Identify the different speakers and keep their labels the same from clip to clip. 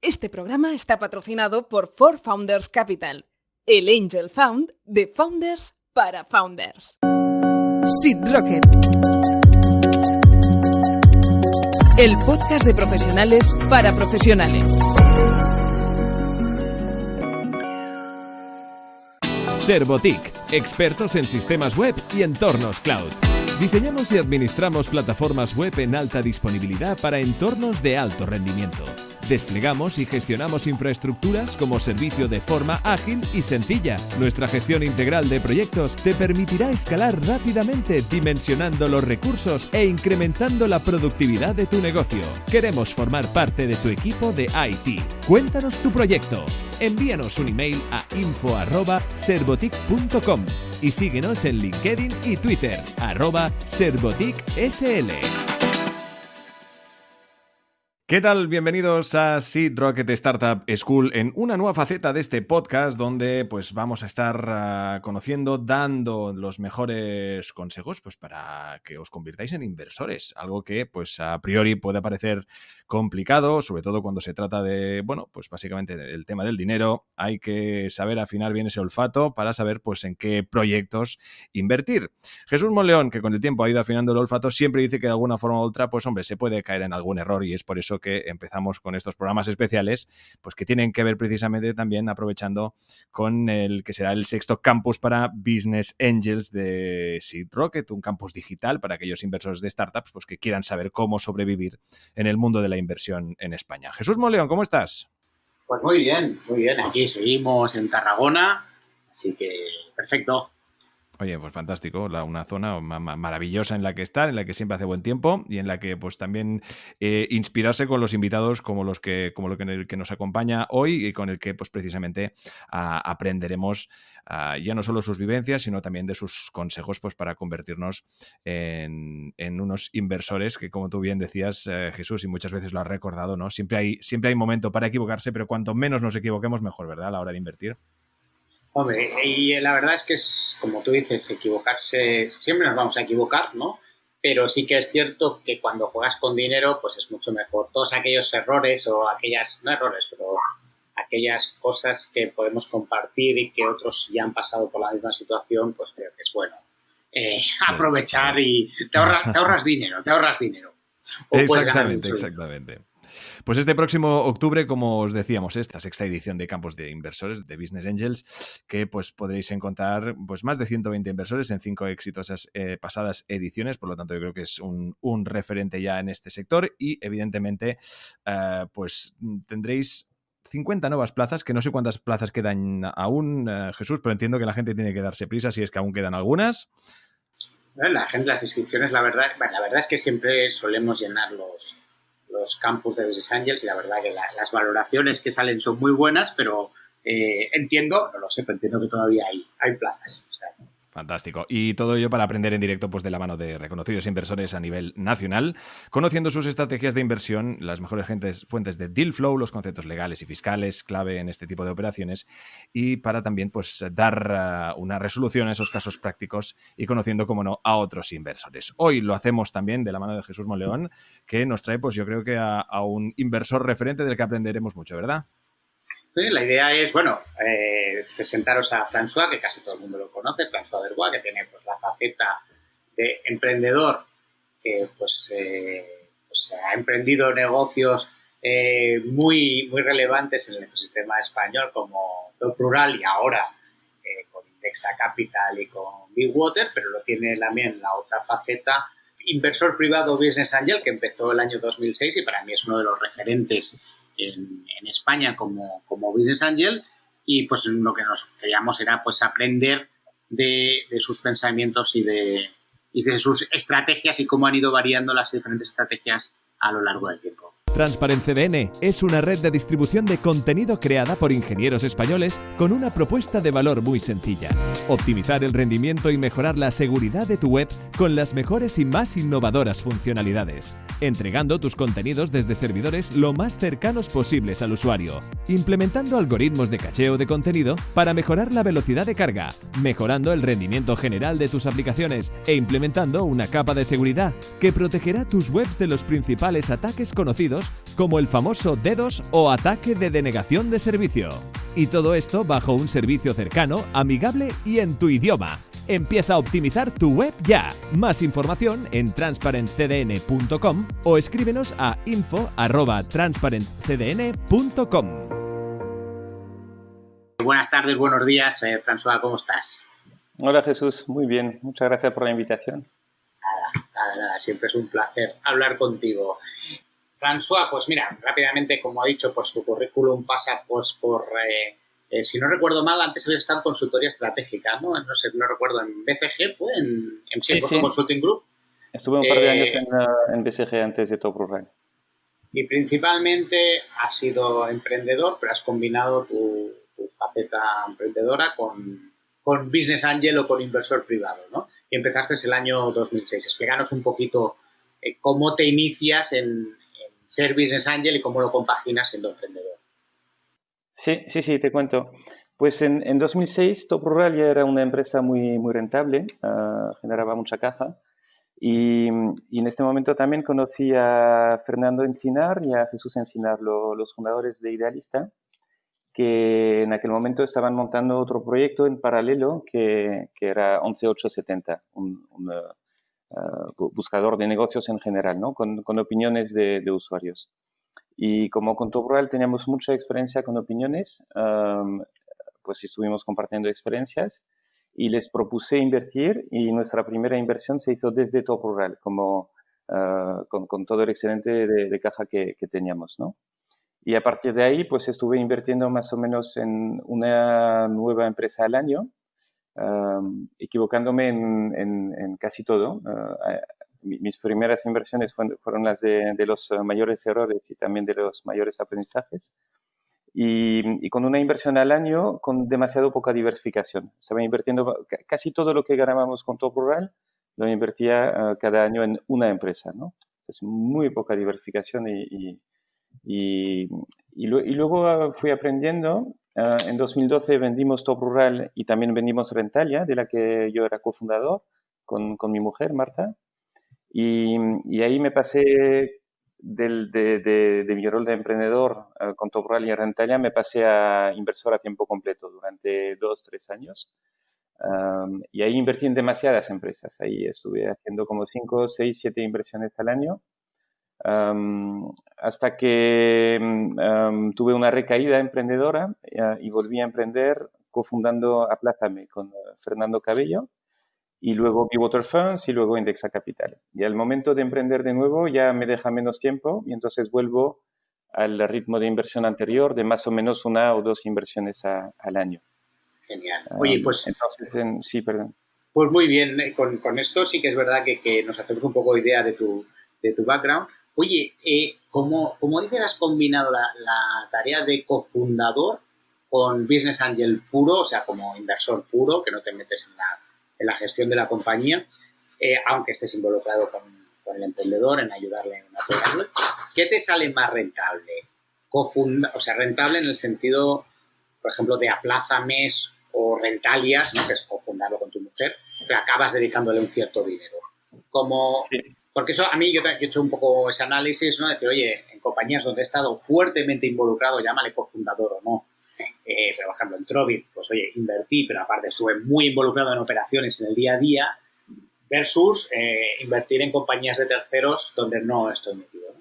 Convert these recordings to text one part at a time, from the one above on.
Speaker 1: Este programa está patrocinado por For Founders Capital, el Angel Fund de Founders para Founders. Seed Rocket, el podcast de profesionales para profesionales.
Speaker 2: Servotic, expertos en sistemas web y entornos cloud. Diseñamos y administramos plataformas web en alta disponibilidad para entornos de alto rendimiento. Desplegamos y gestionamos infraestructuras como servicio de forma ágil y sencilla. Nuestra gestión integral de proyectos te permitirá escalar rápidamente dimensionando los recursos e incrementando la productividad de tu negocio. Queremos formar parte de tu equipo de IT. Cuéntanos tu proyecto. Envíanos un email a info@servotic.com y síguenos en LinkedIn y Twitter @servoticsl. ¿Qué tal? Bienvenidos a Seed Rocket Startup School en una nueva faceta de este podcast donde pues vamos a estar conociendo, dando los mejores consejos pues para que os convirtáis en inversores, algo que pues a priori puede parecer complicado, sobre todo cuando se trata de, bueno, pues básicamente el tema del dinero. Hay que saber afinar bien ese olfato para saber pues en qué proyectos invertir. Jesús Monleón, que con el tiempo ha ido afinando el olfato, siempre dice que de alguna forma u otra, pues hombre, se puede caer en algún error y es por eso que empezamos con estos programas especiales, pues que tienen que ver precisamente también aprovechando con el que será el sexto campus para Business Angels de Seed Rocket, un campus digital para aquellos inversores de startups pues que quieran saber cómo sobrevivir en el mundo de la inversión en España. Jesús Monleón, ¿cómo estás?
Speaker 3: Pues muy bien. Aquí seguimos en Tarragona, así que perfecto.
Speaker 2: Oye, pues fantástico, una zona maravillosa en la que estar, en la que siempre hace buen tiempo y en la que pues también inspirarse con los invitados como lo que nos acompaña hoy y con el que pues precisamente aprenderemos ya no solo sus vivencias, sino también de sus consejos pues para convertirnos en unos inversores que, como tú bien decías, Jesús, y muchas veces lo has recordado, ¿no? Siempre hay momento para equivocarse, pero cuanto menos nos equivoquemos, mejor, ¿verdad? A la hora de invertir.
Speaker 3: Hombre, y la verdad es que es, como tú dices, equivocarse, siempre nos vamos a equivocar, ¿no? Pero sí que es cierto que cuando juegas con dinero, pues es mucho mejor. Todos aquellos errores o aquellas, no errores, pero aquellas cosas que podemos compartir y que otros ya han pasado por la misma situación, pues creo que es bueno aprovechar y te ahorras dinero.
Speaker 2: Exactamente. Pues este próximo octubre, como os decíamos, esta sexta edición de Campos de Inversores de Business Angels, que pues podréis encontrar pues más de 120 inversores en 5 exitosas pasadas ediciones, por lo tanto yo creo que es un referente ya en este sector y evidentemente pues tendréis 50 nuevas plazas, que no sé cuántas plazas quedan aún, Jesús, pero entiendo que la gente tiene que darse prisa si es que aún quedan algunas.
Speaker 3: Las inscripciones, la verdad es que siempre solemos llenar los campus de Business Angels y la verdad que las valoraciones que salen son muy buenas, pero entiendo que todavía hay plazas. O sea,
Speaker 2: fantástico. Y todo ello para aprender en directo pues de la mano de reconocidos inversores a nivel nacional, conociendo sus estrategias de inversión, las mejores fuentes de deal flow, los conceptos legales y fiscales clave en este tipo de operaciones y para también pues dar una resolución a esos casos prácticos y conociendo, como no, a otros inversores. Hoy lo hacemos también de la mano de Jesús Monleón, que nos trae pues yo creo que a un inversor referente del que aprenderemos mucho, ¿verdad?
Speaker 3: La idea es, presentaros a François, que casi todo el mundo lo conoce, François Verbois, que tiene pues la faceta de emprendedor que ha emprendido negocios muy, muy relevantes en el ecosistema español como Top Rural y ahora con Indexa Capital y con Big Water, pero lo tiene también la otra faceta, inversor privado Business Angel, que empezó el año 2006 y para mí es uno de los referentes en España como Business Angel y pues lo que nos queríamos era pues aprender de sus pensamientos y de sus estrategias y cómo han ido variando las diferentes estrategias a lo largo del tiempo.
Speaker 2: Transparency CDN es una red de distribución de contenido creada por ingenieros españoles con una propuesta de valor muy sencilla: optimizar el rendimiento y mejorar la seguridad de tu web con las mejores y más innovadoras funcionalidades, entregando tus contenidos desde servidores lo más cercanos posibles al usuario.
Speaker 4: implementando algoritmos de cacheo de contenido para mejorar la velocidad de carga, mejorando el rendimiento general de tus aplicaciones e implementando una capa de seguridad que protegerá tus webs de los principales ataques conocidos como el famoso DDoS o ataque de denegación de servicio. Y todo esto bajo un servicio cercano, amigable y en tu idioma. Empieza a optimizar tu web ya. Más información en transparentcdn.com o escríbenos a info@transparentcdn.com.
Speaker 3: Buenas tardes, buenos días, François, ¿cómo estás?
Speaker 5: Hola Jesús, muy bien, muchas gracias por la invitación.
Speaker 3: Nada, siempre es un placer hablar contigo. François, pues mira, rápidamente, como ha dicho, pues tu currículum pasa pues por, si no recuerdo mal, antes habías estado en consultoría estratégica, ¿no? No sé, no recuerdo, en BCG, ¿fue? Sí, Consulting Group.
Speaker 5: Estuve un par de años en BCG antes de Top Rural.
Speaker 3: Y principalmente has sido emprendedor, pero has combinado tu faceta emprendedora con Business Angel o con inversor privado, ¿no? Y empezaste el año 2006. Explícanos un poquito cómo te inicias en ser Business Angel y cómo lo compaginas siendo emprendedor.
Speaker 5: Sí, te cuento. Pues en 2006 Top Rural ya era una empresa muy, muy rentable, generaba mucha caja. Y en este momento también conocí a Fernando Encinar y a Jesús Encinar, los fundadores de Idealista, que en aquel momento estaban montando otro proyecto en paralelo que era 11870, un buscador de negocios en general, ¿no? Con opiniones de usuarios. Y como con Top Rural teníamos mucha experiencia con opiniones, pues estuvimos compartiendo experiencias y les propuse invertir y nuestra primera inversión se hizo desde Top Rural, como con todo el excedente de caja que teníamos, ¿no? Y a partir de ahí, pues estuve invirtiendo más o menos en una nueva empresa al año, equivocándome en casi todo. Mis primeras inversiones fueron las de los mayores errores y también de los mayores aprendizajes. Y con una inversión al año con demasiado poca diversificación. Estaba invirtiendo casi todo lo que ganábamos con Top Rural, lo invertía cada año en una empresa, ¿no? Es muy poca diversificación y luego fui aprendiendo. En 2012 vendimos Top Rural y también vendimos Rentalia, de la que yo era cofundador con mi mujer, Marta. Y ahí me pasé de mi rol de emprendedor con Top Rural y Rentalia, me pasé a inversor a tiempo completo durante 2-3 años. Y ahí invertí en demasiadas empresas. Ahí estuve haciendo como 5, 6, 7 inversiones al año. Hasta que tuve una recaída emprendedora y volví a emprender cofundando Aplázame con Fernando Cabello y luego Be-Water Funds y luego Indexa Capital. Y al momento de emprender de nuevo ya me deja menos tiempo y entonces vuelvo al ritmo de inversión anterior de más o menos 1 o 2 inversiones al año.
Speaker 3: Genial. Oye, pues...
Speaker 5: Entonces, sí, perdón.
Speaker 3: Pues muy bien, con esto sí que es verdad que nos hacemos un poco idea de tu background. Oye, ¿cómo dices, has combinado la tarea de cofundador con Business Angel puro, o sea, como inversor puro, que no te metes en la gestión de la compañía, aunque estés involucrado con el emprendedor, en ayudarle, en apoyarlo? ¿Qué te sale más rentable? O sea, rentable en el sentido, por ejemplo, de Aplázames o Rentalias, ¿no? Que es cofundarlo con tu mujer, pero acabas dedicándole un cierto dinero.
Speaker 5: Sí.
Speaker 3: Porque eso a mí, yo he hecho un poco ese análisis, ¿no? Decir, oye, en compañías donde he estado fuertemente involucrado, llámale cofundador o no, pero por ejemplo en Trovit, pues oye, invertí, pero aparte estuve muy involucrado en operaciones en el día a día, versus invertir en compañías de terceros donde no estoy metido, ¿no?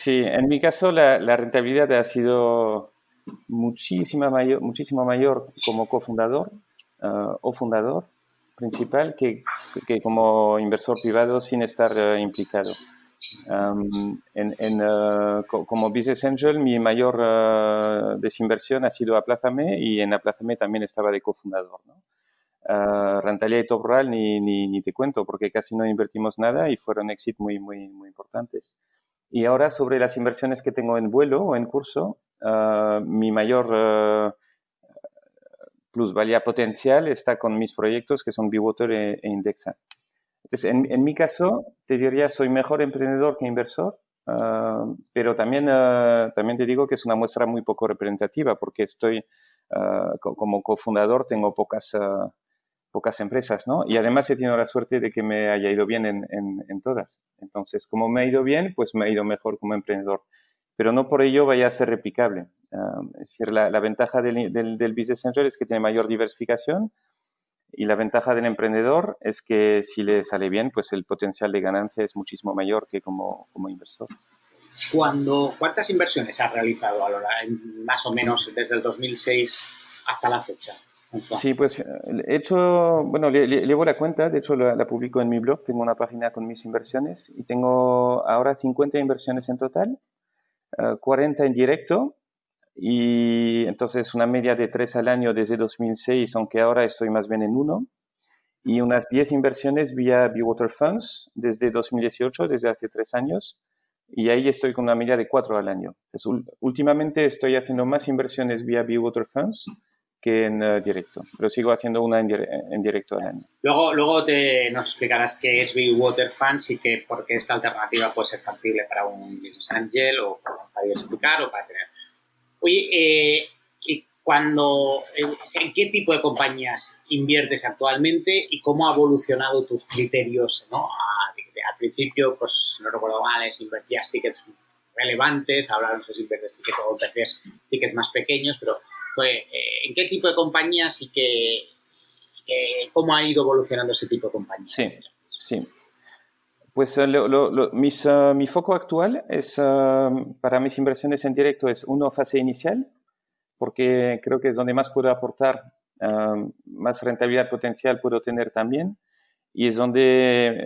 Speaker 5: Sí, en mi caso la rentabilidad ha sido muchísimo mayor como cofundador o fundador principal que como inversor privado sin estar implicado. Como Business Angel, mi mayor desinversión ha sido Aplázame y en Aplázame también estaba de cofundador, ¿no? Rentalia y Top Rural ni te cuento porque casi no invertimos nada y fueron éxitos muy, muy, muy importantes. Y ahora sobre las inversiones que tengo en vuelo o en curso, mi mayor plusvalía potencial está con mis proyectos que son Be-Water e Indexa. Entonces, en mi caso, te diría, soy mejor emprendedor que inversor pero también te digo que es una muestra muy poco representativa porque estoy como cofundador, tengo pocas empresas, ¿no? Y además he tenido la suerte de que me haya ido bien en todas. Entonces, como me ha ido bien, pues me ha ido mejor como emprendedor. Pero no por ello vaya a ser replicable. Es decir, la ventaja del Business Angel es que tiene mayor diversificación y la ventaja del emprendedor es que si le sale bien, pues el potencial de ganancia es muchísimo mayor que como inversor.
Speaker 3: ¿Cuántas inversiones has realizado a lo largo, más o menos desde el 2006 hasta la fecha?
Speaker 5: Sí, pues he hecho, bueno, llevo la cuenta, de hecho la publico en mi blog, tengo una página con mis inversiones y tengo ahora 50 inversiones en total, 40 en directo y entonces una media de 3 al año desde 2006, aunque ahora estoy más bien en 1, y unas 10 inversiones vía Bewater Funds desde 2018, desde hace 3 años, y ahí estoy con una media de 4 al año. Entonces, últimamente estoy haciendo más inversiones vía Bewater Funds que en directo, pero sigo haciendo una en directo al año.
Speaker 3: Luego nos explicarás qué es Bewater Funds y por qué esta alternativa puede ser factible para un Business Angel o para diversificar o para tener. Oye, y ¿en qué tipo de compañías inviertes actualmente y cómo ha evolucionado tus criterios, ¿no? Al principio, pues no recuerdo mal, invertías tickets relevantes, ahora no sé si inviertes tickets más pequeños, pero ¿en qué tipo de compañías y cómo ha ido evolucionando ese tipo de compañías?
Speaker 5: Sí. Pues mi foco actual es, para mis inversiones en directo, es fase inicial, porque creo que es donde más puedo aportar, más rentabilidad potencial puedo tener también, y es donde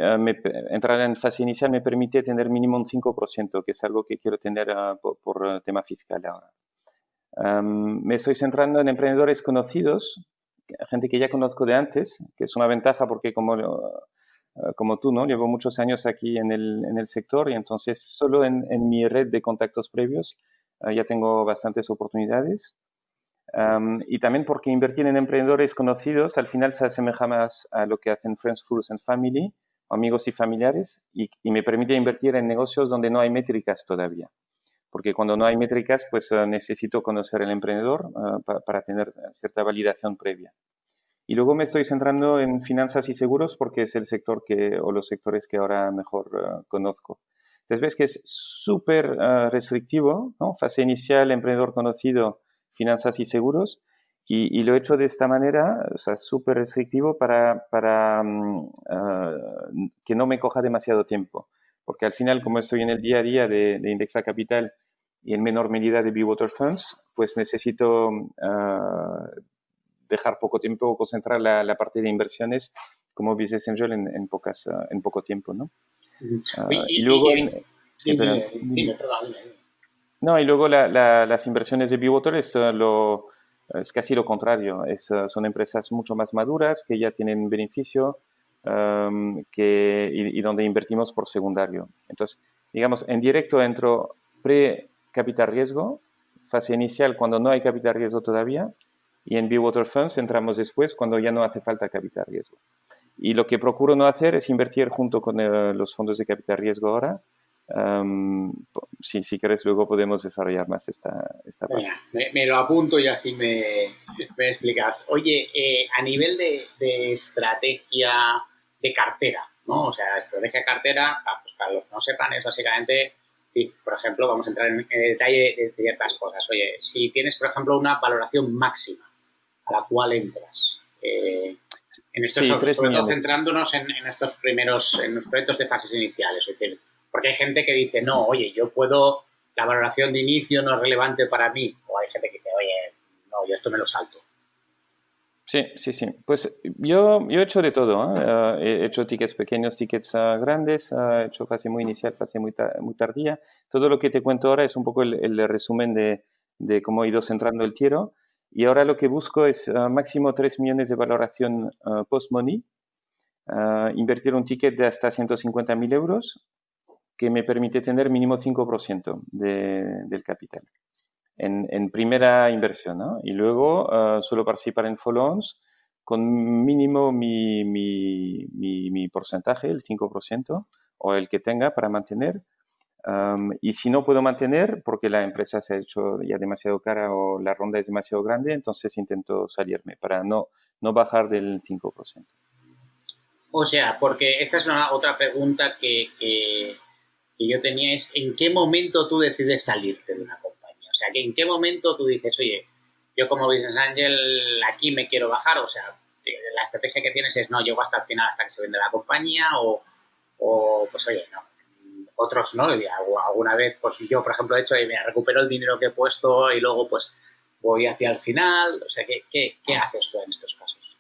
Speaker 5: entrar en fase inicial me permite tener mínimo un 5%, que es algo que quiero tener por tema fiscal ahora. Me estoy centrando en emprendedores conocidos, gente que ya conozco de antes, que es una ventaja porque como tú, ¿no? Llevo muchos años aquí en el sector y entonces solo en mi red de contactos previos ya tengo bastantes oportunidades. Y también porque invertir en emprendedores conocidos al final se asemeja más a lo que hacen Friends, Fools and Family, amigos y familiares, y me permite invertir en negocios donde no hay métricas todavía. Porque cuando no hay métricas, pues necesito conocer el emprendedor para tener cierta validación previa. Y luego me estoy centrando en finanzas y seguros porque es el sector o los sectores que ahora mejor conozco. Entonces ves que es súper restrictivo, ¿no? Fase inicial, emprendedor conocido, finanzas y seguros. Y lo he hecho de esta manera, o sea, súper restrictivo para que no me coja demasiado tiempo. Porque al final, como estoy en el día a día de Indexa Capital y en menor medida de Bewater Funds, pues necesito dejar poco tiempo, concentrar la parte de inversiones como Business Angel en poco tiempo, ¿no? Y luego y luego las inversiones de Bewater es casi lo contrario. Son empresas mucho más maduras que ya tienen beneficio y donde invertimos por secundario. Entonces, digamos, en directo entro pre-capital riesgo, fase inicial cuando no hay capital riesgo todavía, y en Bewater Funds entramos después cuando ya no hace falta capital riesgo. Y lo que procuro no hacer es invertir junto con los fondos de capital riesgo ahora. Si quieres, luego podemos desarrollar más esta parte.
Speaker 3: Me lo apunto y así me explicas. Oye, a nivel de estrategia de cartera, ¿no? O sea, estrategia de cartera, pues para los que no sepan, es básicamente, por ejemplo, vamos a entrar en detalle de ciertas cosas. Oye, si tienes, por ejemplo, una valoración máxima a la cual entras, en estos, sobre todo centrándonos en estos primeros, en los proyectos de fases iniciales, es decir, porque hay gente que dice, no, oye, la valoración de inicio no es relevante para mí, o hay gente que dice, oye, no, yo esto me lo salto.
Speaker 5: Sí. Pues yo he hecho de todo, ¿eh? He hecho tickets pequeños, tickets grandes, he hecho fase muy inicial, fase muy tardía. Todo lo que te cuento ahora es un poco el resumen de cómo he ido centrando el tiro. Y ahora lo que busco es máximo 3 millones de valoración post-money, invertir un ticket de hasta 150.000 euros, que me permite tener mínimo 5% del capital en primera inversión, ¿no? Y luego suelo participar en follow-ons con mínimo mi porcentaje, el 5%, o el que tenga para mantener. Y si no puedo mantener, porque la empresa se ha hecho ya demasiado cara o la ronda es demasiado grande, entonces intento salirme para no bajar del 5%.
Speaker 3: O sea, porque esta es otra pregunta que yo tenía, es ¿en qué momento tú decides salirte de una compañía? O sea, que ¿en qué momento tú dices, oye, yo como Business Angel aquí me quiero bajar? O sea, la estrategia que tienes es, no, llego hasta el final, hasta que se vende la compañía, o pues oye, no. Otros no, y alguna vez, pues yo, por ejemplo, he hecho, mira, recupero el dinero que he puesto y luego, pues, voy hacia el final. O sea, ¿qué haces tú en estos casos?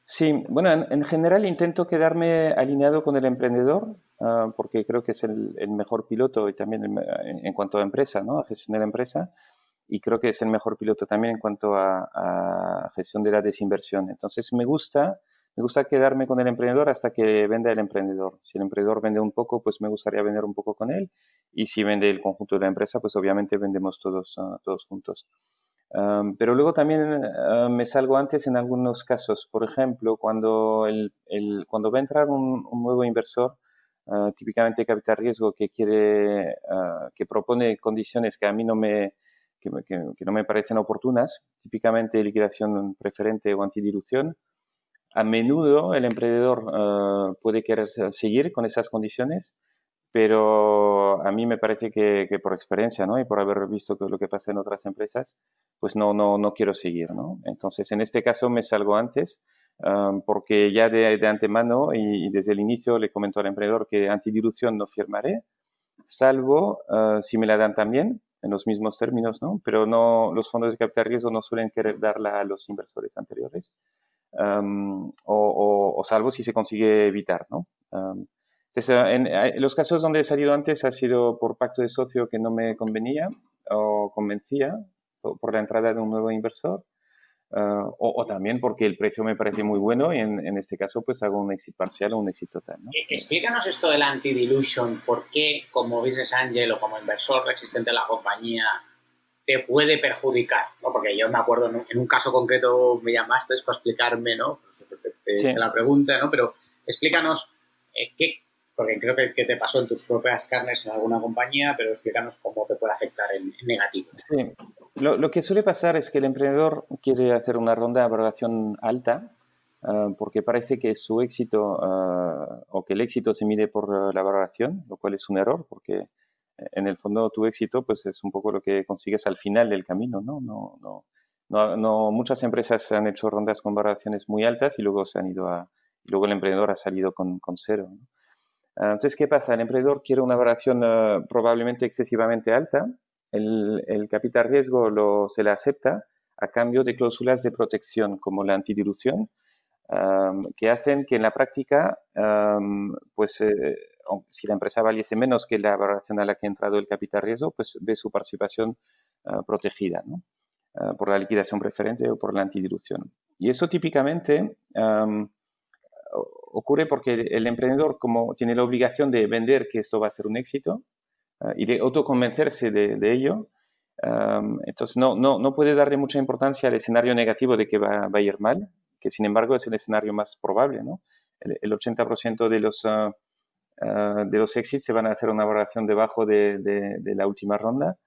Speaker 5: Sí, bueno, en general intento quedarme alineado con el emprendedor, porque creo que es el mejor piloto y también en cuanto a empresa, ¿no? A gestión de la empresa, y creo que es el mejor piloto también en cuanto a gestión de la desinversión. Entonces me gusta quedarme con el emprendedor hasta que venda el emprendedor. Si el emprendedor vende un poco, pues me gustaría vender un poco con él, y si vende el conjunto de la empresa, pues obviamente vendemos todos juntos. Pero luego también me salgo antes en algunos casos. Por ejemplo, cuando va a entrar un nuevo inversor, típicamente capital riesgo, que propone condiciones que a mí que no me parecen oportunas, típicamente liquidación preferente o antidilución, a menudo el emprendedor puede querer seguir con esas condiciones, pero a mí me parece que por experiencia, ¿no? Y por haber visto lo que pasa en otras empresas, pues no quiero seguir, ¿no? Entonces, en este caso me salgo antes, porque ya de antemano y desde el inicio le comento al emprendedor que antidilución no firmaré, salvo si me la dan también en los mismos términos, ¿no? Pero no, los fondos de capital riesgo no suelen querer darla a los inversores anteriores, o salvo si se consigue evitar, ¿no? Entonces, en los casos donde he salido antes ha sido por pacto de socio que no me convenía o convencía por la entrada de un nuevo inversor, o también porque el precio me parece muy bueno y en este caso pues hago un éxito parcial o un éxito total, ¿no?
Speaker 3: Explícanos esto del anti-dilution, ¿por qué como Business Angel o como inversor existente en la compañía te puede perjudicar? ¿No? Porque yo me acuerdo en un caso concreto me llamaste para explicarme, ¿no?
Speaker 5: Sí.
Speaker 3: La pregunta, ¿no? Pero explícanos porque creo que te pasó en tus propias carnes en alguna compañía, pero explícanos cómo te puede afectar en negativo.
Speaker 5: Sí. Lo que suele pasar es que el emprendedor quiere hacer una ronda de valoración alta, porque parece que su éxito o que el éxito se mide por la valoración, lo cual es un error, porque en el fondo tu éxito pues es un poco lo que consigues al final del camino, ¿no? No, muchas empresas han hecho rondas con valoraciones muy altas y luego y luego el emprendedor ha salido con cero, ¿no? Entonces, ¿qué pasa? El emprendedor quiere una valoración probablemente excesivamente alta. El capital riesgo se le acepta a cambio de cláusulas de protección como la antidilución, que hacen que en la práctica, si la empresa valiese menos que la valoración a la que ha entrado el capital riesgo, pues ve su participación protegida, ¿no? Por la liquidación preferente o por la antidilución. Y eso típicamente ocurre porque el emprendedor, como tiene la obligación de vender que esto va a ser un éxito y de autoconvencerse de ello, entonces no puede darle mucha importancia al escenario negativo de que va a ir mal, que sin embargo es el escenario más probable, ¿no? El 80% de los exits se van a hacer una valoración debajo de la última ronda.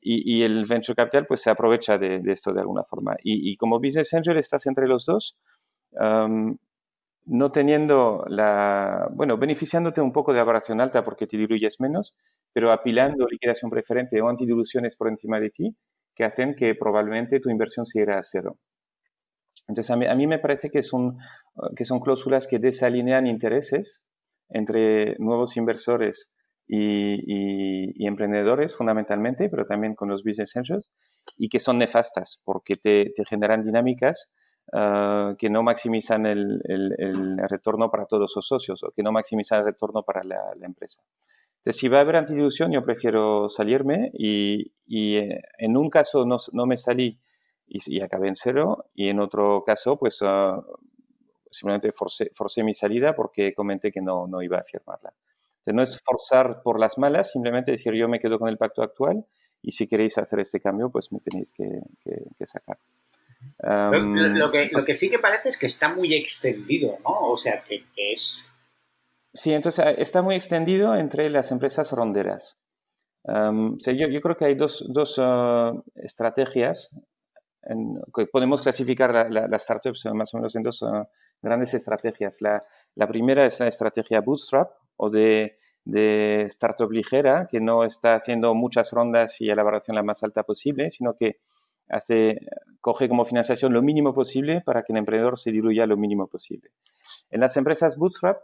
Speaker 5: Y el venture capital pues se aprovecha de esto de alguna forma. Y como business angel estás entre los dos, no teniendo beneficiándote un poco de la valoración alta porque te diluyes menos, pero apilando liquidación preferente o antidiluciones por encima de ti, que hacen que probablemente tu inversión se irá a cero. Entonces, a mí me parece que son cláusulas que desalinean intereses entre nuevos inversores y emprendedores fundamentalmente, pero también con los business angels, y que son nefastas porque te generan dinámicas que no maximizan el retorno para todos los socios o que no maximizan el retorno para la empresa. Entonces, si va a haber antidilución, yo prefiero salirme y en un caso no me salí y acabé en cero, y en otro caso, pues simplemente forcé mi salida porque comenté que no iba a firmarla. Entonces, no es forzar por las malas, simplemente decir yo me quedo con el pacto actual y si queréis hacer este cambio, pues me tenéis que sacar.
Speaker 3: Lo que sí que parece es que está muy extendido, ¿no? O sea, que es
Speaker 5: Sí, entonces está muy extendido entre las empresas ronderas. O sea, yo creo que hay dos estrategias que podemos clasificar las startups más o menos en dos grandes estrategias. La primera es la estrategia bootstrap o de startup ligera, que no está haciendo muchas rondas y a la valoración la más alta posible, sino que coge como financiación lo mínimo posible para que el emprendedor se diluya lo mínimo posible. En las empresas bootstrap,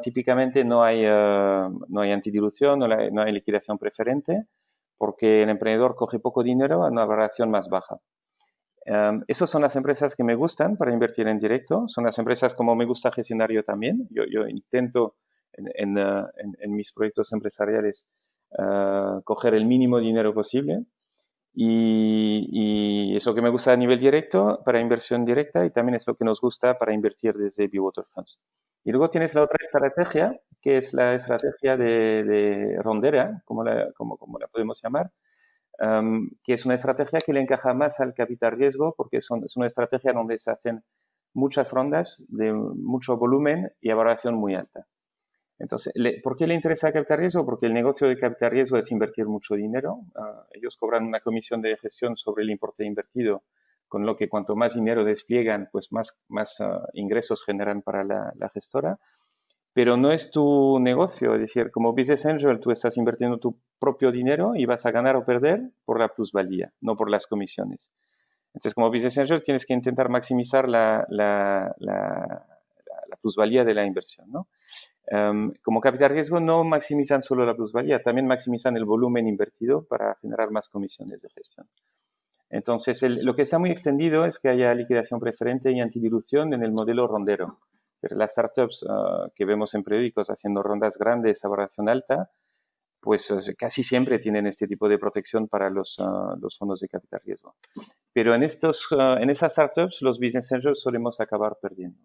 Speaker 5: típicamente no hay antidilución, no hay liquidación preferente, porque el emprendedor coge poco dinero a una valoración más baja. Esas son las empresas que me gustan para invertir en directo. Son las empresas como me gusta gestionar yo también. Yo intento en mis proyectos empresariales coger el mínimo dinero posible. Y es lo que me gusta a nivel directo para inversión directa y también es lo que nos gusta para invertir desde Bewater Funds. Y luego tienes la otra estrategia, que es la estrategia de rondera, como la podemos llamar, que es una estrategia que le encaja más al capital riesgo porque es una estrategia donde se hacen muchas rondas de mucho volumen y a valoración muy alta. Entonces, ¿por qué le interesa el capital riesgo? Porque el negocio de capital riesgo es invertir mucho dinero. Ellos cobran una comisión de gestión sobre el importe invertido, con lo que cuanto más dinero despliegan, pues más ingresos generan para la gestora. Pero no es tu negocio, es decir, como Business Angel tú estás invirtiendo tu propio dinero y vas a ganar o perder por la plusvalía, no por las comisiones. Entonces, como Business Angel tienes que intentar maximizar la plusvalía de la inversión, ¿no? Como capital riesgo no maximizan solo la plusvalía, también maximizan el volumen invertido para generar más comisiones de gestión. Entonces, lo que está muy extendido es que haya liquidación preferente y antidilución en el modelo rondero. Pero las startups que vemos en periódicos haciendo rondas grandes a valoración alta, pues casi siempre tienen este tipo de protección para los fondos de capital riesgo. Pero en esas startups los business angels solemos acabar perdiendo,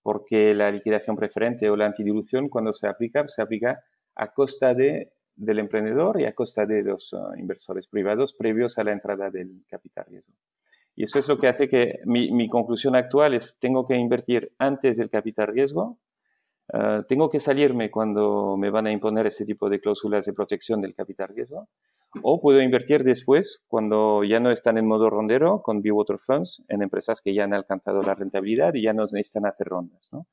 Speaker 5: porque la liquidación preferente o la antidilución cuando se aplica a costa del emprendedor y a costa de los inversores privados previos a la entrada del capital riesgo. Y eso es lo que hace que mi conclusión actual es tengo que invertir antes del capital riesgo, tengo que salirme cuando me van a imponer ese tipo de cláusulas de protección del capital riesgo, o puedo invertir después cuando ya no están en modo rondero con Bewater Funds en empresas que ya han alcanzado la rentabilidad y ya no necesitan hacer rondas, ¿no?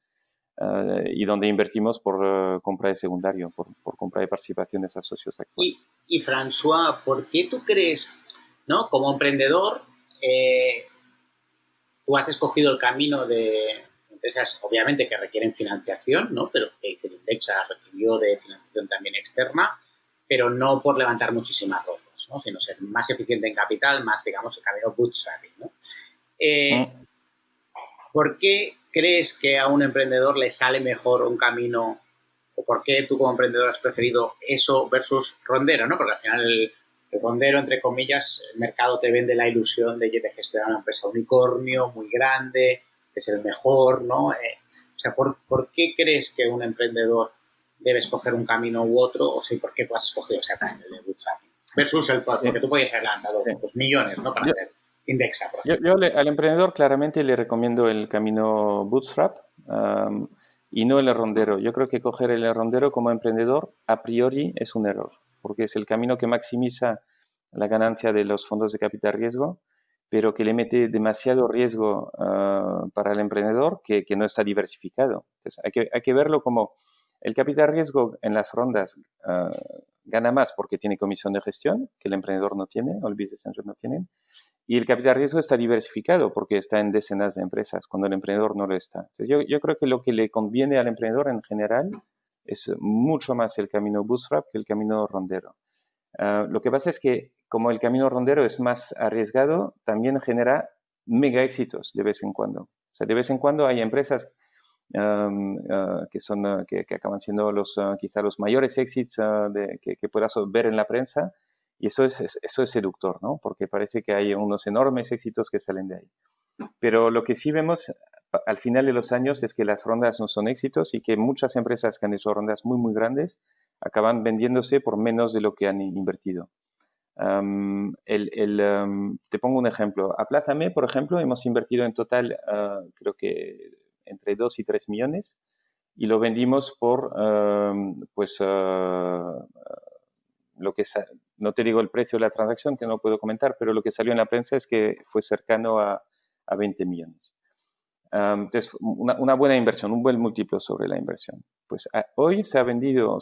Speaker 5: Y donde invertimos por compra de secundario, por compra de participaciones a socios actuales.
Speaker 3: Y François, ¿por qué tú crees, ¿no? Como emprendedor, tú has escogido el camino de empresas, obviamente, que requieren financiación, ¿no? Pero que Indexa requirió de financiación también externa, pero no por levantar muchísimas rondas, ¿no? Sino ser más eficiente en capital, más, digamos, el camino bootstrapping, ¿no? ¿Por qué crees que a un emprendedor le sale mejor un camino, o por qué tú como emprendedor has preferido eso versus rondero, ¿no? Porque al final el rondero, entre comillas, el mercado te vende la ilusión de que te gestiona una empresa unicornio muy grande, que es el mejor, ¿no? O sea, ¿por qué crees que un emprendedor debe escoger un camino u otro? O sea, ¿por qué tú has escogido exactamente el de bootstrapping? Versus porque tú podías haber levantado pues, millones, ¿no? Para hacer Indexa, por ejemplo.
Speaker 5: Yo al emprendedor claramente le recomiendo el camino bootstrap y no el rondero. Yo creo que coger el rondero como emprendedor a priori es un error, porque es el camino que maximiza la ganancia de los fondos de capital riesgo, pero que le mete demasiado riesgo para el emprendedor que no está diversificado. Entonces, hay que verlo como el capital riesgo en las rondas gana más porque tiene comisión de gestión, que el emprendedor no tiene, o el business angel no tiene, y el capital riesgo está diversificado porque está en decenas de empresas, cuando el emprendedor no lo está. Entonces, yo creo que lo que le conviene al emprendedor en general es mucho más el camino bootstrap que el camino rondero. Lo que pasa es que como el camino rondero es más arriesgado, también genera mega éxitos de vez en cuando. O sea, de vez en cuando hay empresas que acaban siendo quizá los mayores éxitos que puedas ver en la prensa, y eso es seductor, ¿no? Porque parece que hay unos enormes éxitos que salen de ahí. Pero lo que sí vemos al final de los años es que las rondas no son éxitos y que muchas empresas que han hecho rondas muy, muy grandes acaban vendiéndose por menos de lo que han invertido. Te pongo un ejemplo. Aplázame, por ejemplo, hemos invertido en total, creo que entre 2 y 3 millones y lo vendimos por, lo que no te digo el precio de la transacción, que no puedo comentar, pero lo que salió en la prensa es que fue cercano a 20 millones. Entonces, una buena inversión, un buen múltiplo sobre la inversión. Pues hoy se ha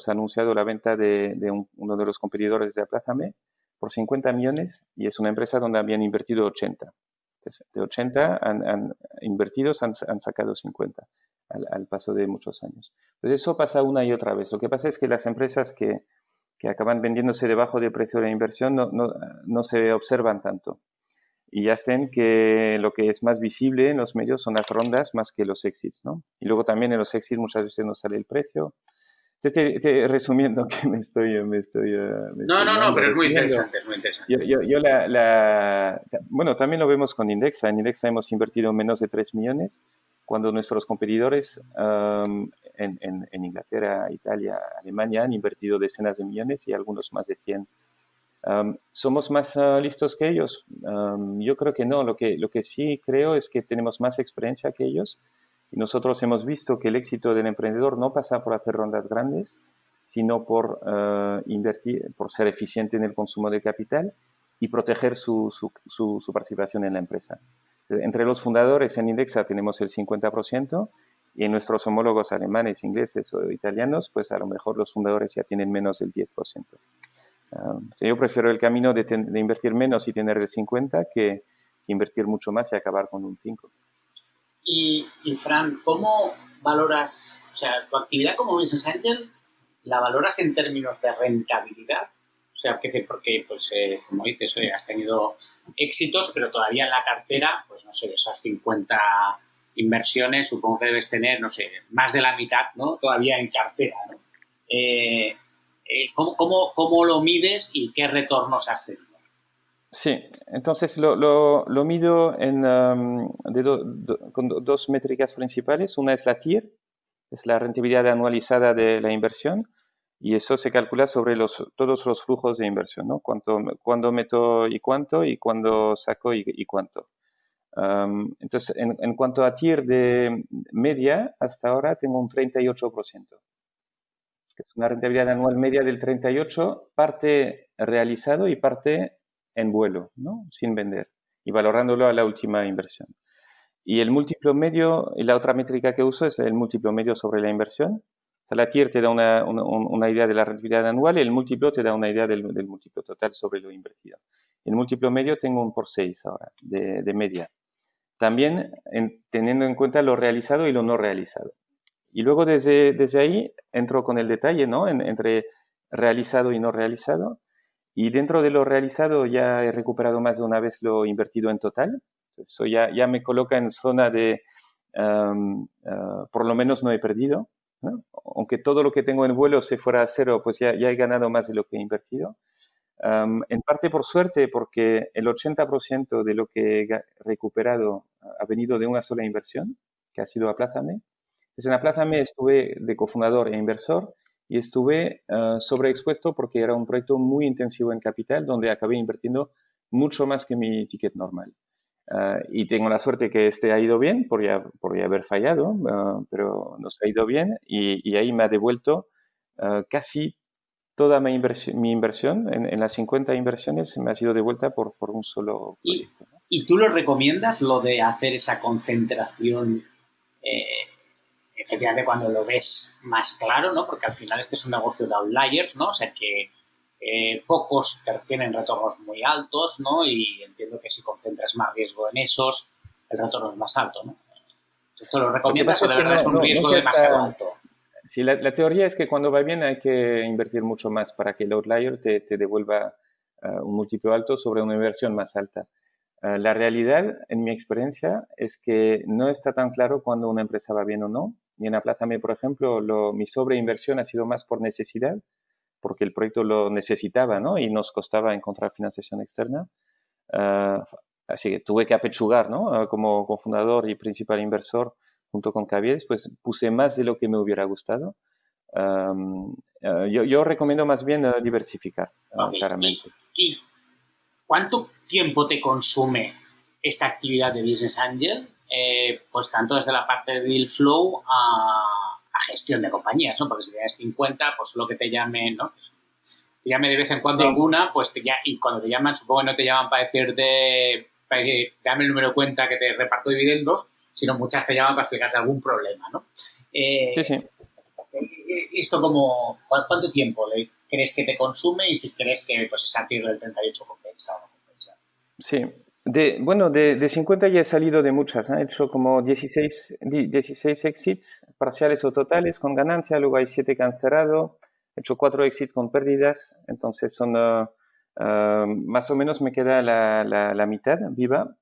Speaker 5: anunciado la venta de uno de los competidores de Aplázame por 50 millones y es una empresa donde habían invertido 80. Entonces, de 80 invertidos han sacado 50 al paso de muchos años. Entonces, eso pasa una y otra vez. Lo que pasa es que las empresas que acaban vendiéndose debajo del precio de la inversión no se observan tanto y hacen que lo que es más visible en los medios son las rondas más que los exits, ¿no? Y luego también en los exits muchas veces no sale el precio. Resumiendo que me estoy
Speaker 3: No, pero es muy interesante, es muy interesante.
Speaker 5: Bueno, también lo vemos con Indexa. En Indexa hemos invertido menos de 3 millones, cuando nuestros competidores en Inglaterra, Italia, Alemania han invertido decenas de millones y algunos más de 100. ¿Somos más listos que ellos? Yo creo que no. Lo que sí creo es que tenemos más experiencia que ellos. Y nosotros hemos visto que el éxito del emprendedor no pasa por hacer rondas grandes, sino por invertir, por ser eficiente en el consumo de capital y proteger su participación en la empresa. Entre los fundadores en Indexa tenemos el 50% y en nuestros homólogos alemanes, ingleses o italianos, pues a lo mejor los fundadores ya tienen menos del 10%. Yo prefiero el camino de invertir menos y tener el 50% que invertir mucho más y acabar con un 5%.
Speaker 3: Y Fran, ¿cómo valoras, o sea, tu actividad como Business Angel, la valoras en términos de rentabilidad? O sea, porque pues, como dices, has tenido éxitos, pero todavía en la cartera, pues no sé, de esas 50 inversiones, supongo que debes tener, no sé, más de la mitad, ¿no? Todavía en cartera, ¿no? ¿Cómo lo mides y qué retornos has tenido?
Speaker 5: Sí, entonces lo mido con dos métricas principales. Una es la TIR, es la rentabilidad anualizada de la inversión, y eso se calcula sobre todos los flujos de inversión, ¿no? Cuándo meto y cuándo saco y cuánto. Entonces, en cuanto a TIR de media, hasta ahora tengo un 38%. Es una rentabilidad anual media del 38%, parte realizado y parte en vuelo, ¿no? Sin vender, y valorándolo a la última inversión. Y el múltiplo medio, y la otra métrica que uso es el múltiplo medio sobre la inversión. O sea, la TIR te da una idea de la rentabilidad anual y el múltiplo te da una idea del múltiplo total sobre lo invertido. El múltiplo medio tengo un por 6 ahora, de media. También teniendo en cuenta lo realizado y lo no realizado. Y luego desde ahí entro con el detalle, ¿no? Entre realizado y no realizado. Y dentro de lo realizado ya he recuperado más de una vez lo invertido en total. Eso ya me coloca en zona de, por lo menos no he perdido, ¿no? Aunque todo lo que tengo en vuelo se fuera a cero, pues ya he ganado más de lo que he invertido. En parte por suerte, porque el 80% de lo que he recuperado ha venido de una sola inversión, que ha sido Aplázame. Entonces en Aplázame estuve de cofundador e inversor, y estuve sobreexpuesto porque era un proyecto muy intensivo en capital, donde acabé invirtiendo mucho más que mi ticket normal. Y tengo la suerte que ha ido bien, por ya haber fallado, pero nos ha ido bien, y ahí me ha devuelto casi toda mi inversión. En las 50 inversiones me ha sido devuelta por un solo proyecto.
Speaker 3: ¿Y tú lo recomiendas, lo de hacer esa concentración? Efectivamente, cuando lo ves más claro, ¿no? Porque al final este es un negocio de outliers, ¿no? O sea que pocos tienen retornos muy altos, ¿no? Y entiendo que si concentras más riesgo en esos, el retorno es más alto, ¿no? ¿Esto lo recomiendas o de verdad es un riesgo demasiado alto?
Speaker 5: Sí, la teoría es que cuando va bien hay que invertir mucho más para que el outlier te devuelva un múltiplo alto sobre una inversión más alta. La realidad, en mi experiencia, es que no está tan claro cuando una empresa va bien o no. Y en Aplázame, por ejemplo, mi sobreinversión ha sido más por necesidad, porque el proyecto lo necesitaba, ¿no? Y nos costaba encontrar financiación externa. Así que tuve que apechugar, ¿no? Como cofundador y principal inversor, junto con Cavies, pues puse más de lo que me hubiera gustado. Yo recomiendo más bien diversificar,
Speaker 3: okay.
Speaker 5: Claramente.
Speaker 3: ¿Y cuánto tiempo te consume esta actividad de Business Angel? Pues tanto desde la parte de deal flow a gestión de compañías, ¿no? Porque si tienes 50, pues lo que te llamen, ¿no? Te llame de vez en cuando
Speaker 5: Sí.
Speaker 3: alguna, pues y cuando te llaman, supongo que no te llaman para decirte, para que dame el número de cuenta que te reparto dividendos, sino muchas te llaman para explicarte algún problema, ¿no?
Speaker 5: Sí, sí.
Speaker 3: ¿Esto cuánto tiempo crees que te consume y si crees que pues esa tierra del 38 compensa o no compensa?
Speaker 5: Sí. De 50 ya he salido de muchas. He hecho como 16 exits parciales o totales con ganancia, luego hay 7 que han cerrado. He hecho 4 exits con pérdidas, entonces son más o menos me queda la mitad viva.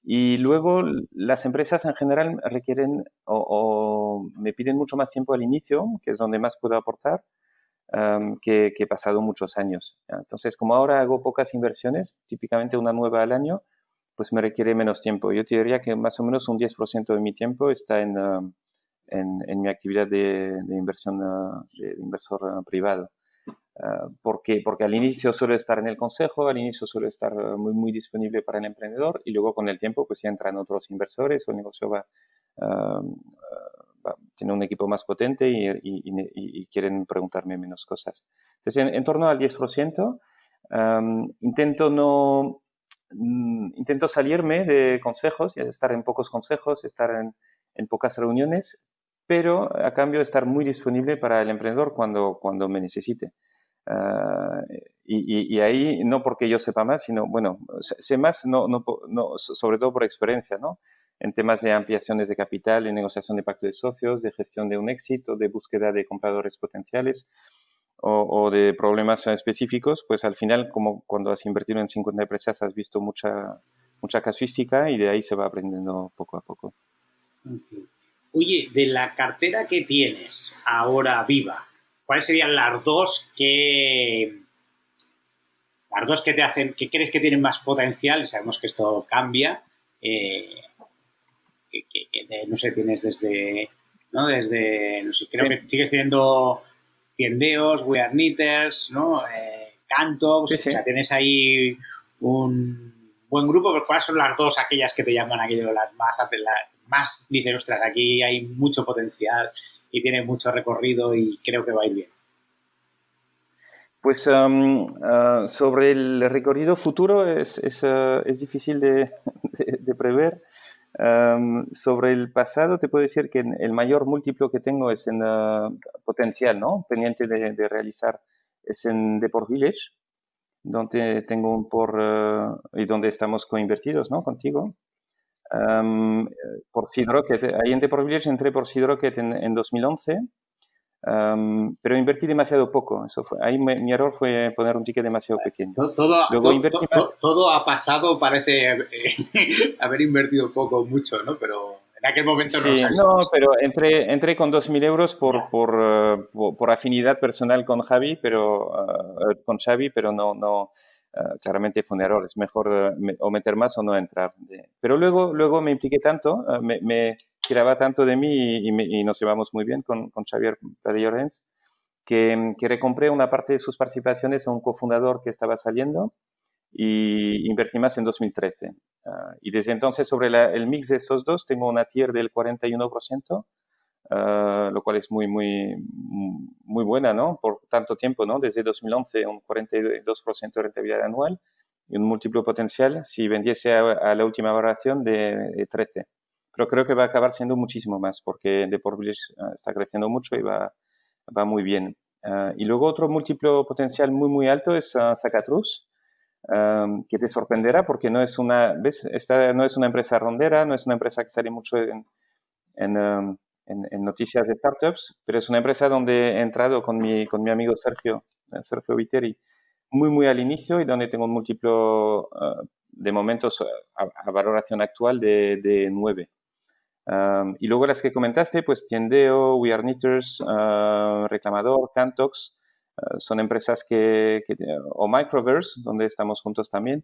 Speaker 5: Y luego las empresas en general requieren o me piden mucho más tiempo al inicio, que es donde más puedo aportar, que he pasado muchos años. Entonces, como ahora hago pocas inversiones, típicamente una nueva al año, pues me requiere menos tiempo. Yo te diría que más o menos un 10% de mi tiempo está en mi actividad de inversión, de inversor privado. Porque al inicio suelo estar en el consejo, al inicio suelo estar muy, muy disponible para el emprendedor y luego con el tiempo pues ya entran otros inversores o el negocio tiene un equipo más potente y quieren preguntarme menos cosas. Entonces, en torno al 10%, intento salirme de consejos, estar en pocos consejos, estar en pocas reuniones, pero a cambio estar muy disponible para el emprendedor cuando me necesite. Y ahí, no porque yo sepa más, sino, bueno, sé más, sobre todo por experiencia, ¿no? En temas de ampliaciones de capital, en negociación de pacto de socios, de gestión de un éxito, de búsqueda de compradores potenciales o de problemas específicos, pues al final, como cuando has invertido en 50 empresas, has visto mucha casuística y de ahí se va aprendiendo poco a poco.
Speaker 3: Okay. Oye, de la cartera que tienes ahora viva, ¿cuáles serían las dos que te hacen, que crees que tienen más potencial? Sabemos que esto cambia. No sé, tienes no sé, creo
Speaker 5: Sí.
Speaker 3: que sigues teniendo Tiendeos, We Are Knitters, ¿no? Cantox,
Speaker 5: Sí,
Speaker 3: o sea,
Speaker 5: sí.
Speaker 3: tienes ahí un buen grupo, pero ¿cuáles son las dos aquellas que te llaman aquello, las más dicen, ostras, aquí hay mucho potencial y tiene mucho recorrido y creo que va a ir bien?
Speaker 5: Pues sobre el recorrido futuro es difícil de prever. Sobre el pasado te puedo decir que el mayor múltiplo que tengo es en potencial, ¿no? Pendiente de realizar, es en Deport Village, donde tengo y donde estamos coinvertidos, ¿no? Contigo. Por Seed Rocket, ahí en Deport Village entré por Seed Rocket en 2011. Pero invertí demasiado poco. Ahí mi error fue poner un ticket demasiado pequeño. Luego invertí más.
Speaker 3: Todo ha pasado, parece haber invertido poco o mucho, ¿no? Pero en aquel momento no
Speaker 5: Sí,
Speaker 3: salió.
Speaker 5: no, pero entré con 2.000 euros por afinidad personal con Javi, con Xavi, pero no, claramente fue un error. Es mejor o meter más o no entrar. Pero luego me impliqué tanto, me tiraba tanto de mí y nos llevamos muy bien con Xavier Padilla-Llorens, que recompré una parte de sus participaciones a un cofundador que estaba saliendo y invertí más en 2013. Y desde entonces, sobre el mix de esos dos, tengo una tier del 41%, lo cual es muy, muy, muy buena, ¿no? Por tanto tiempo, ¿no? Desde 2011, un 42% de rentabilidad anual y un múltiplo potencial si vendiese a la última valoración de 13. Pero creo que va a acabar siendo muchísimo más porque Deport Village está creciendo mucho y va muy bien. Y luego otro múltiplo potencial muy, muy alto es Zacatrus, que te sorprenderá porque ¿ves? Esta no es una empresa rondera, no es una empresa que sale mucho en noticias de startups, pero es una empresa donde he entrado con mi amigo Sergio Viteri muy, muy al inicio y donde tengo un múltiplo de momentos a valoración actual de 9. Y luego las que comentaste, pues Tiendeo, We Are Knitters, Reclamador, Cantox, son empresas o Microverse, donde estamos juntos también,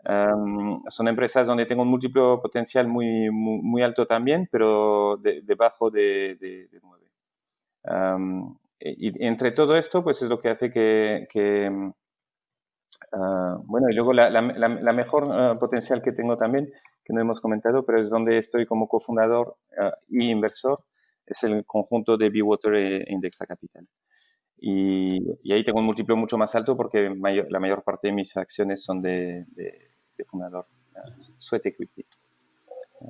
Speaker 5: son empresas donde tengo un múltiplo potencial muy, muy, muy alto también, pero debajo de 9. Y entre todo esto, pues es lo que hace bueno, y luego la mejor potencial que tengo también, que no hemos comentado, pero es donde estoy como cofundador y inversor, es el conjunto de Bewater e Indexa Capital. Y ahí tengo un múltiplo mucho más alto porque la mayor parte de mis acciones son de fundador, sweat equity.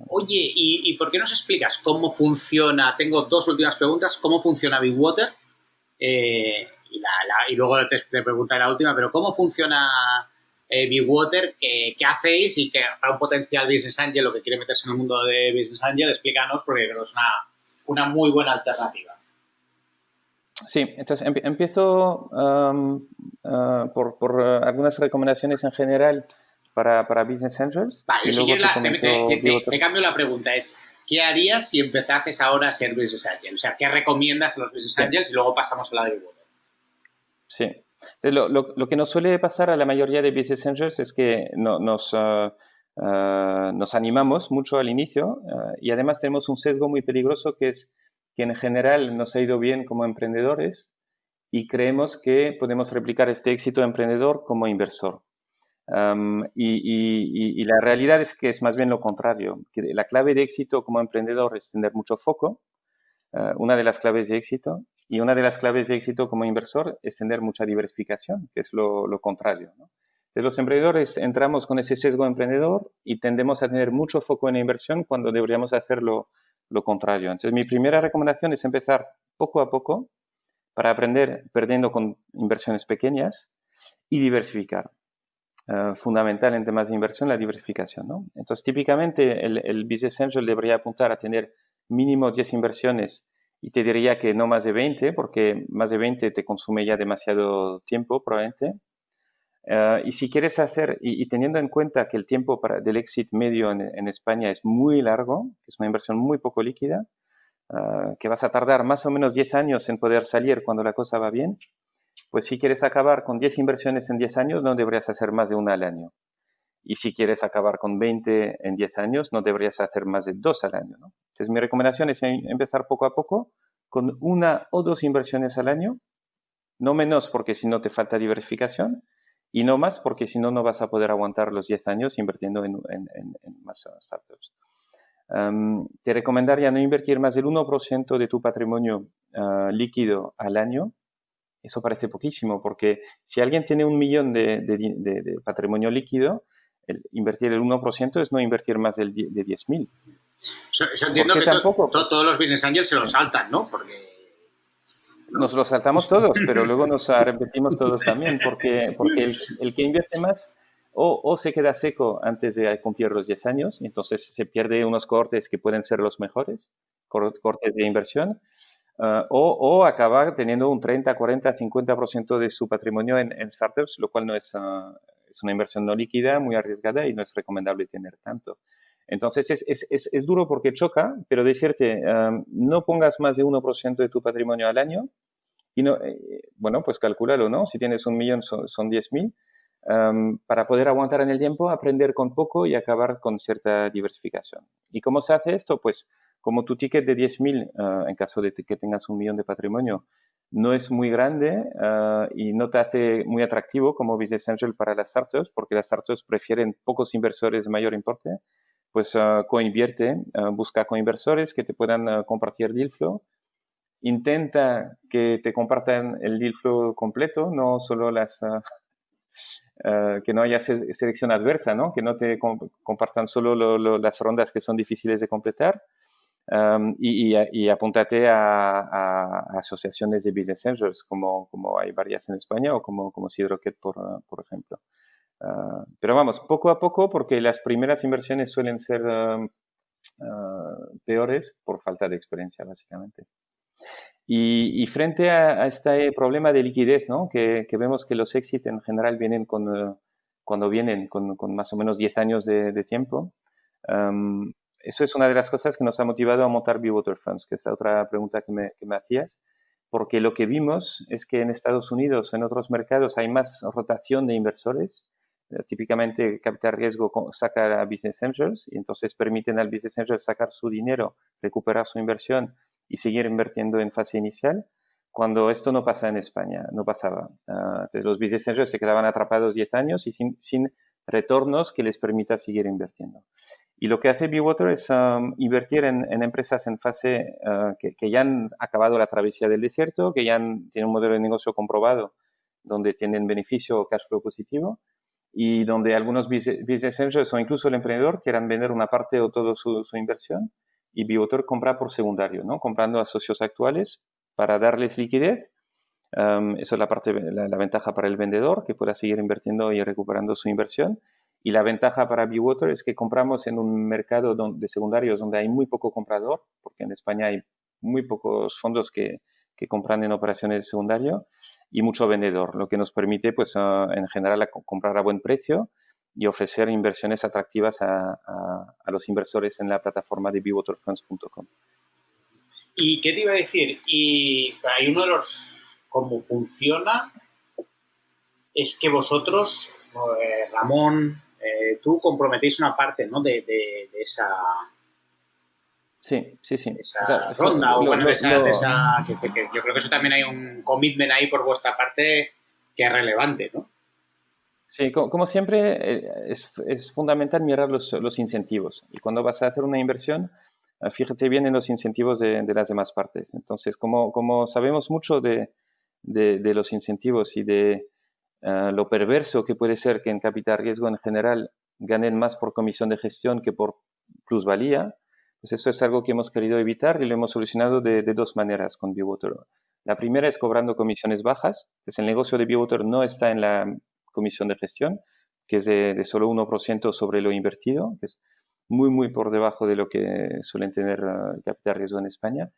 Speaker 3: Oye, ¿y por qué nos explicas cómo funciona? Tengo dos últimas preguntas. ¿Cómo funciona Bewater? Y luego te preguntaré la última, pero ¿cómo funciona Bewater? ¿Qué hacéis? Y que para un potencial business angel o que quiere meterse en el mundo de business angel, explícanos porque creo que es una muy buena alternativa.
Speaker 5: Sí, entonces empiezo por algunas recomendaciones en general para business angels.
Speaker 3: Vale,
Speaker 5: y
Speaker 3: si
Speaker 5: luego
Speaker 3: quieres te cambio la pregunta. ¿Qué harías si empezases ahora a ser business angel? O sea, ¿qué recomiendas a los business angels? Y luego pasamos a la de Bewater.
Speaker 5: Sí. Lo que nos suele pasar a la mayoría de business angels es que nos animamos mucho al inicio y además tenemos un sesgo muy peligroso que es que en general nos ha ido bien como emprendedores y creemos que podemos replicar este éxito emprendedor como inversor. Y la realidad es que es más bien lo contrario, que la clave de éxito como emprendedor es tener mucho foco, una de las claves de éxito, y una de las claves de éxito como inversor es tener mucha diversificación, que es lo contrario, ¿no? De los emprendedores entramos con ese sesgo emprendedor y tendemos a tener mucho foco en la inversión cuando deberíamos hacer lo contrario. Entonces, mi primera recomendación es empezar poco a poco para aprender perdiendo con inversiones pequeñas y diversificar. Fundamental en temas de inversión, la diversificación, ¿no? Entonces, típicamente el business angel debería apuntar a tener mínimo 10 inversiones y te diría que no más de 20, porque más de 20 te consume ya demasiado tiempo, probablemente. Y si quieres hacer, y teniendo en cuenta que el tiempo del exit medio en España es muy largo, que es una inversión muy poco líquida, que vas a tardar más o menos 10 años en poder salir cuando la cosa va bien, pues si quieres acabar con 10 inversiones en 10 años, no deberías hacer más de una al año. Y si quieres acabar con 20 en 10 años, no deberías hacer más de 2 al año, ¿no? Entonces, mi recomendación es empezar poco a poco, con 1 o 2 inversiones al año, no menos porque si no te falta diversificación, y no más porque si no, no vas a poder aguantar los 10 años invirtiendo en más startups. Te recomendaría no invertir más del 1% de tu patrimonio líquido al año. Eso parece poquísimo, porque si alguien tiene 1 millón de patrimonio líquido, invertir el 1% es no invertir más de 10.000.
Speaker 3: Eso entiendo que todos los business angels se lo saltan, ¿no? Porque
Speaker 5: nos lo saltamos todos, pero luego nos arrepentimos todos también, porque el que invierte más o se queda seco antes de cumplir los 10 años, y entonces se pierde unos cortes que pueden ser los mejores, cortes de inversión, o acabar teniendo un 30, 40, 50% de su patrimonio en startups, lo cual no es una inversión no líquida, muy arriesgada y no es recomendable tener tanto. Entonces es duro porque choca, pero decirte, no pongas más de 1% de tu patrimonio al año y no, bueno, pues calcúlalo, ¿no? Si tienes 1 millón son 10.000. Para poder aguantar en el tiempo, aprender con poco y acabar con cierta diversificación. ¿Y cómo se hace esto? Pues como tu ticket de 10.000, en caso de que tengas 1 millón de patrimonio, no es muy grande y no te hace muy atractivo como business angel para las startups, porque las startups prefieren pocos inversores de mayor importe, pues coinvierte, busca coinversores que te puedan compartir deal flow. Intenta que te compartan el deal flow completo, no solo que no haya selección adversa, ¿no? Que no te compartan solo las rondas que son difíciles de completar. Y apúntate a asociaciones de business angels, como hay varias en España, o como Seedrocket, por ejemplo. Pero vamos, poco a poco, porque las primeras inversiones suelen ser peores por falta de experiencia, básicamente. Y frente a este problema de liquidez, ¿no? Que vemos que los exits en general vienen cuando vienen con más o menos 10 años de tiempo. Eso es una de las cosas que nos ha motivado a montar Bewater Funds, que es la otra pregunta que me hacías, porque lo que vimos es que en Estados Unidos o en otros mercados hay más rotación de inversores. Típicamente Capital Riesgo saca a business angels y entonces permiten al business angel sacar su dinero, recuperar su inversión y seguir invirtiendo en fase inicial, cuando esto no pasa en España, no pasaba. Entonces los business angels se quedaban atrapados 10 años y sin retornos que les permita seguir invirtiendo. Y lo que hace Bewater es invertir en empresas en fase que ya han acabado la travesía del desierto, que ya tienen un modelo de negocio comprobado, donde tienen beneficio o cash flow positivo, y donde algunos business angels o incluso el emprendedor quieran vender una parte o todo su inversión, y Bewater compra por secundario, ¿no? Comprando a socios actuales para darles liquidez. Eso es la ventaja para el vendedor, que pueda seguir invirtiendo y recuperando su inversión. Y la ventaja para Bewater es que compramos en un mercado de secundarios donde hay muy poco comprador, porque en España hay muy pocos fondos que compran en operaciones de secundario, y mucho vendedor, lo que nos permite, pues, en general, comprar a buen precio y ofrecer inversiones atractivas a los inversores en la plataforma de bewaterfunds.com.
Speaker 3: ¿Y qué te iba a decir? Y hay uno de los... ¿Cómo funciona? Es que vosotros, Ramón, tú comprometéis una parte, ¿no? de esa...
Speaker 5: Sí.
Speaker 3: Esa
Speaker 5: o sea,
Speaker 3: ronda, o bueno, de esa que yo creo que eso también hay un commitment ahí por vuestra parte que es relevante, ¿no?
Speaker 5: Sí, como siempre, es fundamental mirar los incentivos. Y cuando vas a hacer una inversión, fíjate bien en los incentivos de las demás partes. Entonces, como sabemos mucho de los incentivos y de lo perverso que puede ser que en capital riesgo en general ganen más por comisión de gestión que por plusvalía, pues eso es algo que hemos querido evitar y lo hemos solucionado de dos maneras con Bewater. La primera es cobrando comisiones bajas, pues el negocio de Bewater no está en la comisión de gestión, que es de solo 1% sobre lo invertido, que es muy por debajo de lo que suelen tener el capital riesgo en España.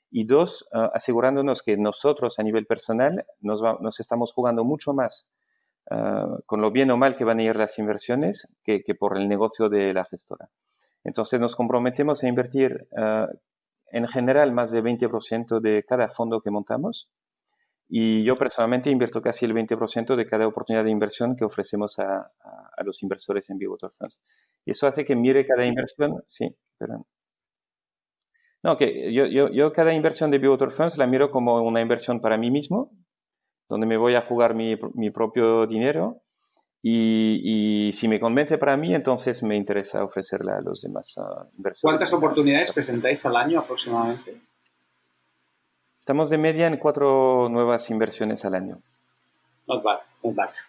Speaker 5: Y dos, asegurándonos que nosotros a nivel personal nos estamos jugando mucho más con lo bien o mal que van a ir las inversiones que por el negocio de la gestora. Entonces nos comprometemos a invertir en general más de 20% de cada fondo que montamos, y yo personalmente invierto casi el 20% de cada oportunidad de inversión que ofrecemos a los inversores en Bewater Funds. Y eso hace que mire cada inversión, sí, perdón. No, que yo cada inversión de Bewater Funds la miro como una inversión para mí mismo, donde me voy a jugar mi propio dinero, y si me convence para mí, entonces me interesa ofrecerla a los demás inversores.
Speaker 3: ¿Cuántas oportunidades presentáis al año aproximadamente?
Speaker 5: Estamos de media en 4 nuevas inversiones al año.
Speaker 3: Not bad.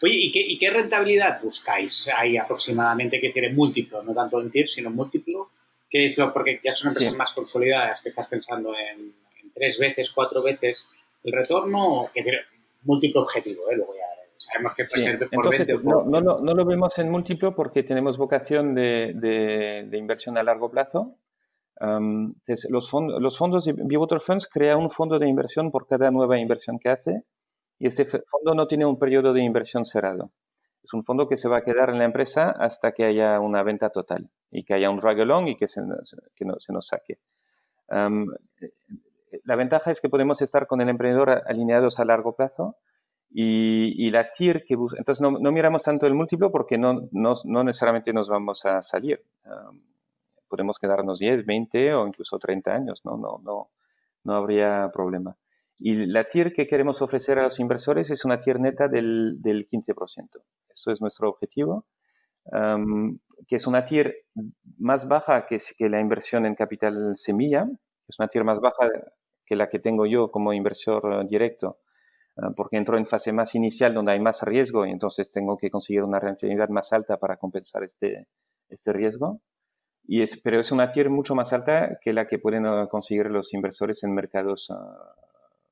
Speaker 3: Oye, ¿y qué rentabilidad buscáis ahí aproximadamente? Que tiene múltiplo, no tanto en TIR, sino múltiplo. ¿Qué es porque ya son empresas más consolidadas, que estás pensando en 3 veces, 4 veces el retorno, o que tiene múltiplo objetivo, luego ya sabemos que puede ser por
Speaker 5: entonces,
Speaker 3: 20 o por...
Speaker 5: no lo vemos en múltiplo porque tenemos vocación de inversión a largo plazo. Entonces, los fondos de Bewater Funds crea un fondo de inversión por cada nueva inversión que hace, y este fondo no tiene un periodo de inversión cerrado. Es un fondo que se va a quedar en la empresa hasta que haya una venta total y que haya un drag along y que se nos saque. La ventaja es que podemos estar con el emprendedor alineados a largo plazo, y la TIR que entonces no miramos tanto el múltiplo porque no necesariamente nos vamos a salir. Podemos quedarnos 10, 20 o incluso 30 años, no habría problema. Y la TIR que queremos ofrecer a los inversores es una TIR neta del 15%. Eso es nuestro objetivo, que es una TIR más baja que la inversión en capital semilla. Es una TIR más baja que la que tengo yo como inversor directo, porque entro en fase más inicial donde hay más riesgo y entonces tengo que conseguir una rentabilidad más alta para compensar este riesgo. Pero es una TIR mucho más alta que la que pueden conseguir los inversores en mercados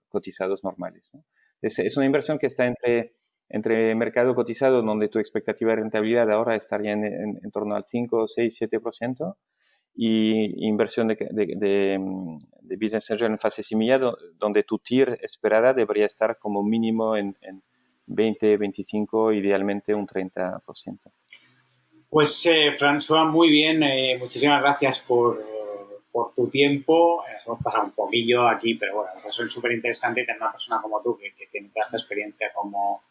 Speaker 5: cotizados normales, ¿no? Es una inversión que está entre mercado cotizado, donde tu expectativa de rentabilidad ahora estaría en torno al 5, 6, 7%, y inversión de business angel en fase semilla, donde tu TIR esperada debería estar como mínimo en 20, 25, idealmente un 30%.
Speaker 3: Pues, François, muy bien. Muchísimas gracias por tu tiempo. Hemos pasado un poquillo aquí, pero bueno, es súper interesante tener una persona como tú que tiene toda esta experiencia como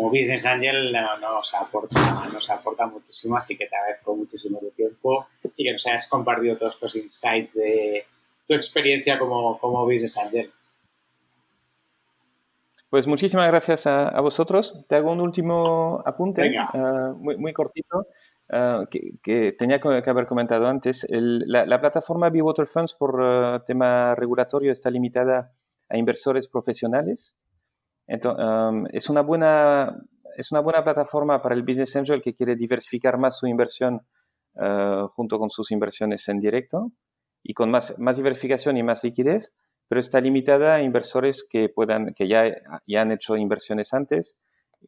Speaker 3: Business Angel, nos aporta muchísimo, así que te agradezco muchísimo tu tiempo y que nos hayas compartido todos estos insights de tu experiencia como Business Angel.
Speaker 5: Pues muchísimas gracias a vosotros. Te hago un último apunte, muy cortito. que tenía que haber comentado antes. La plataforma Be-Water Funds, por tema regulatorio, está limitada a inversores profesionales. Entonces, es una buena plataforma para el Business Angel que quiere diversificar más su inversión junto con sus inversiones en directo y con más diversificación y más liquidez, pero está limitada a inversores que ya han hecho inversiones antes,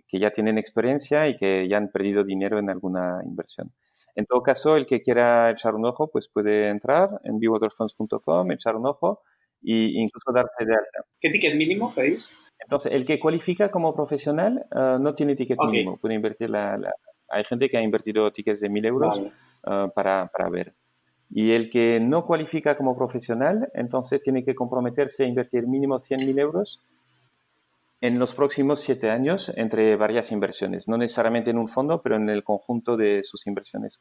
Speaker 5: que ya tienen experiencia y que ya han perdido dinero en alguna inversión. En todo caso, el que quiera echar un ojo, pues puede entrar en bewaterfunds.com, echar un ojo e incluso darse de alta.
Speaker 3: ¿Qué ticket mínimo pedís?
Speaker 5: Entonces, el que cualifica como profesional no tiene ticket mínimo. Puede invertir hay gente que ha invertido tickets de 1.000 euros para ver. Y el que no cualifica como profesional, entonces tiene que comprometerse a invertir mínimo 100.000 euros en los próximos 7 años entre varias inversiones. No necesariamente en un fondo, pero en el conjunto de sus inversiones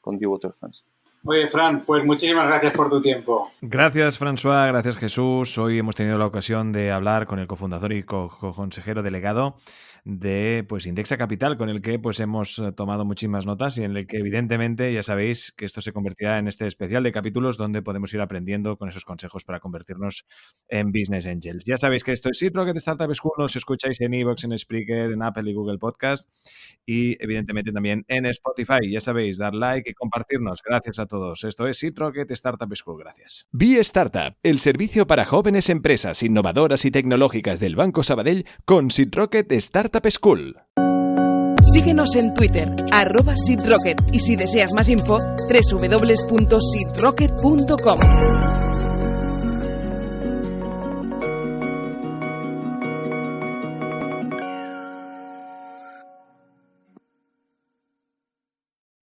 Speaker 5: con Be-Water Funds.
Speaker 3: Oye, Fran, pues muchísimas gracias por tu tiempo.
Speaker 2: Gracias, François. Gracias, Jesús. Hoy hemos tenido la ocasión de hablar con el cofundador y co-consejero delegado de Indexa Capital, con el que hemos tomado muchísimas notas y en el que evidentemente ya sabéis que esto se convertirá en este especial de capítulos donde podemos ir aprendiendo con esos consejos para convertirnos en Business Angels. Ya sabéis que esto es Seed Rocket Startup School, nos escucháis en iVoox, en Spreaker, en Apple y Google Podcast y evidentemente también en Spotify. Ya sabéis, dar like y compartirnos. Gracias a todos. Esto es Seed Rocket Startup School. Gracias.
Speaker 4: Be Startup, el servicio para jóvenes empresas innovadoras y tecnológicas del Banco Sabadell con Seed Rocket Startup School.
Speaker 1: Síguenos en Twitter, @SeedRocket, y si deseas más info, www.seedrocket.com.